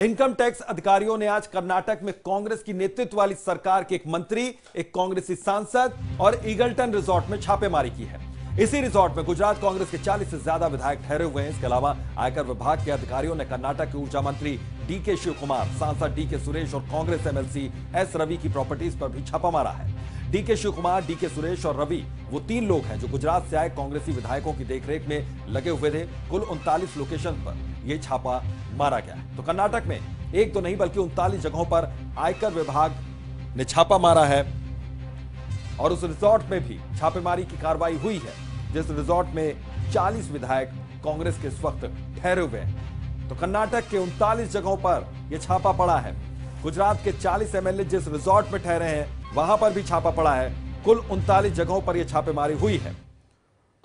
Income tax अधिकारियों ने आज कर्नाटक में कांग्रेस की नेतृत्व वाली सरकार के एक मंत्री, एक कांग्रेसी सांसद और ईगल्टन रिजॉर्ट में छापेमारी की है। इसी रिजॉर्ट में गुजरात कांग्रेस के 40 से ज्यादा विधायक ठहरे हुए हैं। इसके अलावा आयकर विभाग के अधिकारियों ने कर्नाटक के ऊर्जा मंत्री डीके शिव कुमार, सांसद डीके सुरेश और कांग्रेस एमएलसी एस रवि की प्रॉपर्टीज पर भी छापा मारा है। डीके शिव कुमार, डीके सुरेश और रवि वो 3 लोग हैं जो गुजरात से आए कांग्रेसी विधायकों की देखरेख में लगे हुए थे। कुल 39 लोकेशन पर यह छापा मारा गया है। तो कर्नाटक में एक तो नहीं बल्कि 39 जगहों पर आयकर विभाग ने छापा मारा है और उस रिजॉर्ट में भी छापेमारी की कार्रवाई हुई है, जिस रिजॉर्ट में 40 विधायक कांग्रेस के इस वक्त ठहरे हुए हैं। तो कर्नाटक के 39 जगहों पर यह छापा पड़ा है। गुजरात के 40 एमएलए जिस रिजॉर्ट में ठहरे हैं वहां पर भी छापा पड़ा है। कुल 39 जगहों पर यह छापेमारी हुई है।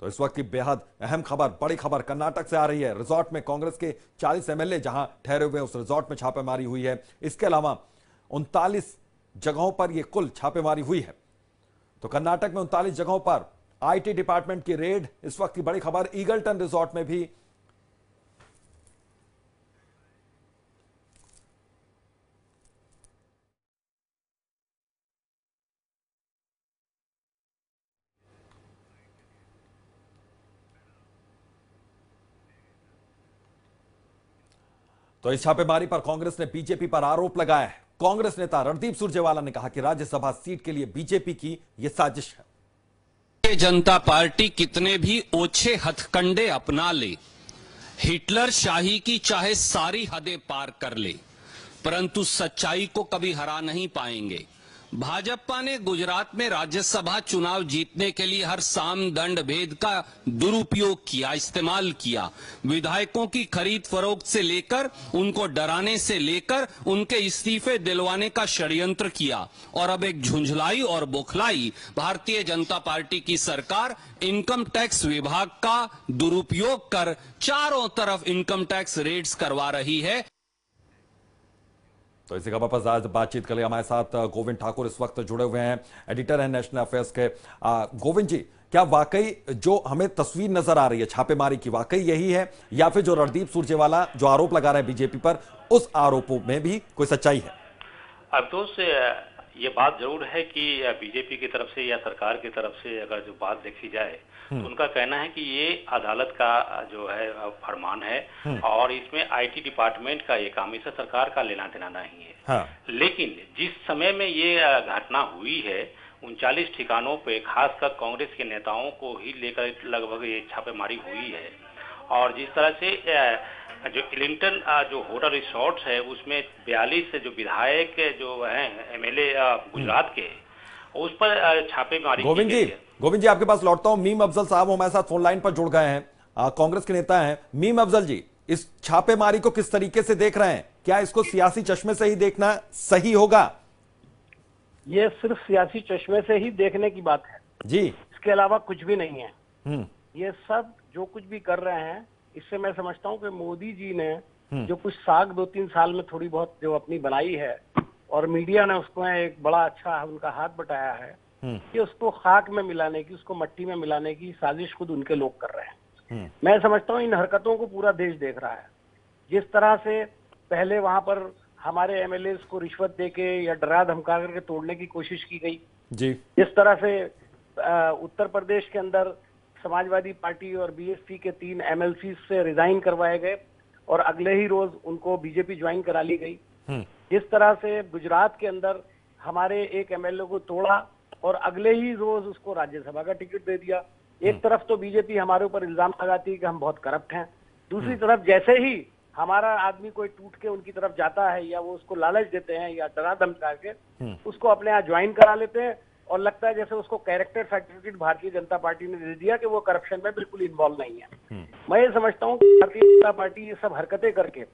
तो इस वक्त की बेहद अहम खबर, बड़ी खबर कर्नाटक से आ रही है। रिजॉर्ट में कांग्रेस के 40 एमएलए जहां ठहरे हुए हैं उस रिजॉर्ट में छापेमारी हुई है। इसके अलावा 39 जगहों पर यह कुल छापेमारी हुई है। तो कर्नाटक में 39 जगहों पर आईटी डिपार्टमेंट की रेड। इस वक्त की बड़ी खबर ईगल्टन रिजॉर्ट में भी तो इस छापेमारी पर कांग्रेस ने बीजेपी पर आरोप लगाया है। कांग्रेस नेता रणदीप सुरजेवाला ने कहा कि राज्यसभा सीट के लिए बीजेपी की यह साजिश है। भारतीय जनता पार्टी कितने भी ओछे हथकंडे अपना ले, हिटलर शाही की चाहे सारी हदें पार कर ले, परंतु सच्चाई को कभी हरा नहीं पाएंगे। भाजपा ने गुजरात में राज्यसभा चुनाव जीतने के लिए हर साम दंड भेद का दुरुपयोग किया, इस्तेमाल किया। विधायकों की खरीद फरोख्त से लेकर उनको डराने से लेकर उनके इस्तीफे दिलवाने का षड्यंत्र किया। और अब एक झुंझलाई और बौखलाई भारतीय जनता पार्टी की सरकार इनकम टैक्स विभाग का दुरुपयोग कर चारों तरफ इनकम टैक्स रेड्स करवा रही है। तो इसी खबर पर आज बातचीत के लिए हमारे साथ गोविंद ठाकुर इस वक्त जुड़े हुए हैं, एडिटर हैं नेशनल अफेयर्स के। गोविंद जी, क्या वाकई जो हमें तस्वीर नजर आ रही है छापेमारी की वाकई यही है, या फिर जो रणदीप सुरजेवाला जो आरोप लगा रहे हैं बीजेपी पर, उस आरोपों में भी कोई सच्चाई है? अब तो ये बात जरूर है कि बीजेपी की तरफ से या सरकार की तरफ से अगर जो बात देखी जाए तो उनका कहना है कि ये अदालत का जो है फरमान है और इसमें आईटी डिपार्टमेंट का ये काम, इससे सरकार का लेना देना नहीं है। हाँ। लेकिन जिस समय में ये घटना हुई है 39 ठिकानों पे खासकर कांग्रेस के नेताओं को ही लेकर लगभग ये छापेमारी हुई है। और जिस तरह से जो इलिंगटन जो होटल रिसोर्ट्स है उसमें 42 जो विधायक जो हैं एमएलए गुजरात के, उस पर छापेमारी। गोविंद जी आपके पास लौटता हूं। मीम अफजल साहब हमारे साथ फोन लाइन पर जुड़ गए हैं, कांग्रेस के नेता हैं। मीम अफजल जी, इस छापेमारी को किस तरीके से देख रहे हैं? क्या इसको सियासी चश्मे से ही देखना सही होगा? ये सिर्फ सियासी चश्मे से ही देखने की बात है जी, इसके अलावा कुछ भी नहीं है। ये सब जो कुछ भी कर रहे हैं, इससे मैं समझता हूं कि मोदी जी ने जो कुछ साग 2-3 साल में थोड़ी बहुत जो अपनी बनाई है और मीडिया ने उसको एक बड़ा अच्छा उनका हाथ बटाया है कि उसको खाक में मिलाने की, उसको मट्टी में मिलाने की साजिश खुद उनके लोग कर रहे हैं। मैं समझता हूं इन हरकतों को पूरा देश देख रहा है। जिस तरह से पहले वहां पर हमारे एमएलए को रिश्वत देके या डरा धमका करके तोड़ने की कोशिश की गई जी, जिस तरह से उत्तर प्रदेश के अंदर समाजवादी पार्टी और बीएसपी के 3 एमएलसी से रिजाइन करवाए गए और अगले ही रोज उनको बीजेपी ज्वाइन करा ली गई। जिस तरह से गुजरात के अंदर हमारे एक एमएलए को तोड़ा और अगले ही रोज उसको राज्यसभा का टिकट दे दिया। एक तरफ तो बीजेपी हमारे ऊपर इल्जाम लगाती है कि हम बहुत करप्ट हैं, दूसरी तरफ जैसे ही हमारा आदमी कोई टूट के उनकी तरफ जाता है या वो उसको लालच देते हैं या डरा धमका के उसको अपने यहाँ ज्वाइन करा लेते हैं और लगता है जैसे उसको character certificate Bharatiya Janata party ने दे दिया कि वो करप्शन में बिल्कुल इन्वॉल्व नहीं है। मैं ये समझता हूँ कि भारतीय जनता पार्टी ये सब हरकतें करके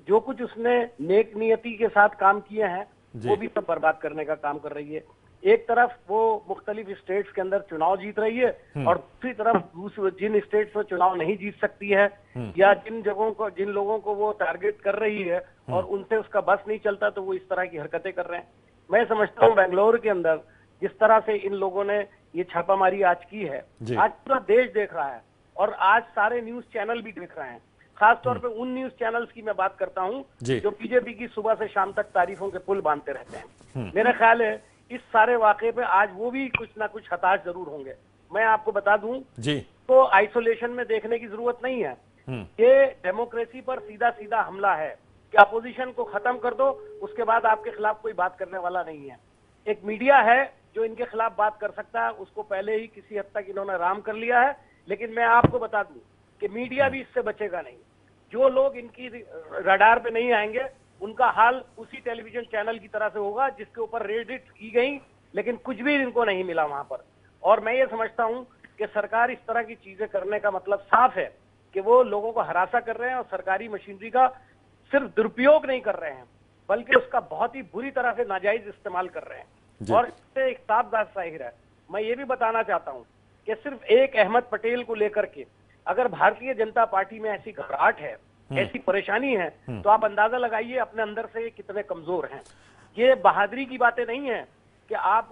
जो कुछ उसने नेक नियति के साथ काम किए हैं वो भी सब बर्बाद करने का काम कर रही है। एक तरफ वो मुख्तलिफ स्टेट्स के अंदर चुनाव जीत रही है और दूसरी तरफ जिन स्टेट्स में चुनाव नहीं जीत सकती है या जिन लोगों को वो टारगेट कर रही है और उनसे उसका बस नहीं चलता तो वो इस तरह की हरकतें कर रहे हैं। मैं समझता हूँ बेंगलोर के अंदर जिस तरह से इन लोगों ने ये छापामारी आज की है, आज पूरा देश देख रहा है और आज सारे न्यूज चैनल भी देख रहे हैं। खासतौर पे उन न्यूज चैनल्स की मैं बात करता हूं जो बीजेपी की सुबह से शाम तक तारीफों के पुल बांधते रहते हैं। मेरा ख्याल है इस सारे वाकये पे आज वो भी कुछ ना कुछ हताश जरूर होंगे। मैं आपको बता दूं तो आइसोलेशन में देखने की जरूरत नहीं है। ये डेमोक्रेसी पर सीधा सीधा हमला है कि अपोजिशन को खत्म कर दो, उसके बाद आपके खिलाफ कोई बात करने वाला नहीं है। एक मीडिया है जो इनके खिलाफ बात कर सकता है, उसको पहले ही किसी हद तक इन्होंने राम कर लिया है। लेकिन मैं आपको बता दूं कि मीडिया भी इससे बचेगा नहीं। जो लोग इनकी रडार पे नहीं आएंगे उनका हाल उसी टेलीविजन चैनल की तरह से होगा जिसके ऊपर रेडिट की गई लेकिन कुछ भी इनको नहीं मिला वहां पर। और मैं ये समझता हूं कि सरकार इस तरह की चीजें करने का मतलब साफ है कि वो लोगों को हरासा कर रहे हैं और सरकारी मशीनरी का सिर्फ दुरुपयोग नहीं कर रहे हैं बल्कि उसका बहुत ही बुरी तरह से नाजायज इस्तेमाल कर रहे हैं। और इससे एक साफ बात जाहिर है, मैं ये भी बताना चाहता हूं कि सिर्फ एक अहमद पटेल को लेकर के अगर भारतीय जनता पार्टी में ऐसी घबराहट है, ऐसी परेशानी है, तो आप अंदाजा लगाइए अपने अंदर से कितने कमजोर हैं। ये बहादुरी की बातें नहीं है कि आप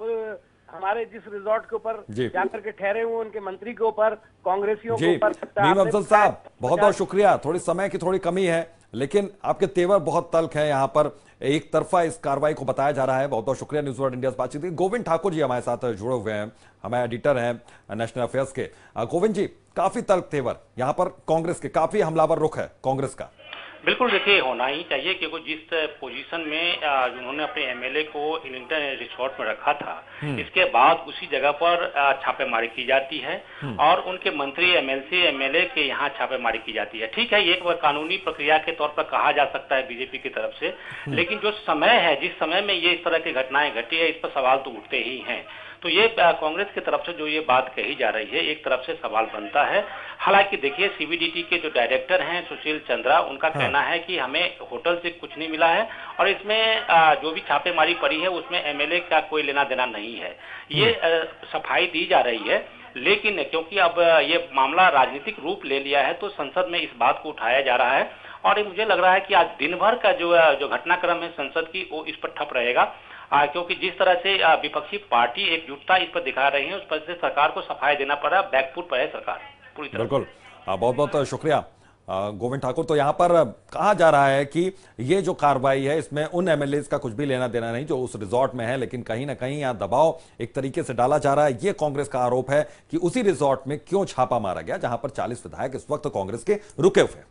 हमारे जिस रिजॉर्ट के ऊपर जाकर के ठहरे हुए उनके मंत्री के ऊपर, कांग्रेसियों के ऊपर मीम अफजल साहब बहुत बहुत शुक्रिया। थोड़ी समय की थोड़ी कमी है लेकिन आपके तेवर बहुत तल्ख है। यहाँ पर एक तरफा इस कार्रवाई को बताया जा रहा है। बहुत बहुत शुक्रिया न्यूज़ वर्ल्ड इंडिया से बातचीत। गोविंद ठाकुर जी हमारे साथ जुड़े हुए हैं, हमारे एडिटर हैं नेशनल अफेयर्स के। गोविंद जी, काफी तल्ख तेवर यहाँ पर कांग्रेस के, काफी हमलावर रुख है कांग्रेस का। बिल्कुल, देखिए होना ही चाहिए क्योंकि जिस पोजीशन में उन्होंने अपने एमएलए को इलिंगटन रिसोर्ट में रखा था, इसके बाद उसी जगह पर छापेमारी की जाती है और उनके मंत्री, एमएलसी, एमएलए के यहाँ छापेमारी की जाती है। ठीक है, ये एक कानूनी प्रक्रिया के तौर पर कहा जा सकता है बीजेपी की तरफ से, लेकिन जो समय है, जिस समय में ये इस तरह की घटनाएं घटी है, इस पर सवाल तो उठते ही हैं। तो ये कांग्रेस की तरफ से जो ये बात कही जा रही है, एक तरफ से सवाल बनता है। हालांकि देखिए सीबीडीटी के जो डायरेक्टर हैं सुशील चंद्रा, उनका कहना है कि हमें होटल से कुछ नहीं मिला है और इसमें जो भी छापेमारी पड़ी है उसमें एमएलए का कोई लेना देना नहीं है। ये सफाई दी जा रही है, लेकिन क्योंकि अब ये मामला राजनीतिक रूप ले लिया है तो संसद में इस बात को उठाया जा रहा है और मुझे लग रहा है कि आज दिन भर का जो घटनाक्रम है संसद की, वो इस पर ठप रहेगा। क्योंकि जिस तरह से विपक्षी पार्टी एकजुटता इस पर दिखा रही है, उस पर से सरकार को सफाई देना पड़ा। बैकफुट पर है सरकार पूरी तरह। बिल्कुल, बहुत बहुत शुक्रिया गोविंद ठाकुर। तो यहाँ पर कहा जा रहा है कि ये जो कार्रवाई है इसमें उन एमएलए का कुछ भी लेना देना नहीं जो उस रिजॉर्ट में है, लेकिन कहीं ना कहीं यहाँ दबाव एक तरीके से डाला जा रहा है। ये कांग्रेस का आरोप है कि उसी रिजॉर्ट में क्यों छापा मारा गया जहां पर 40 विधायक इस वक्त कांग्रेस के रुके हुए हैं।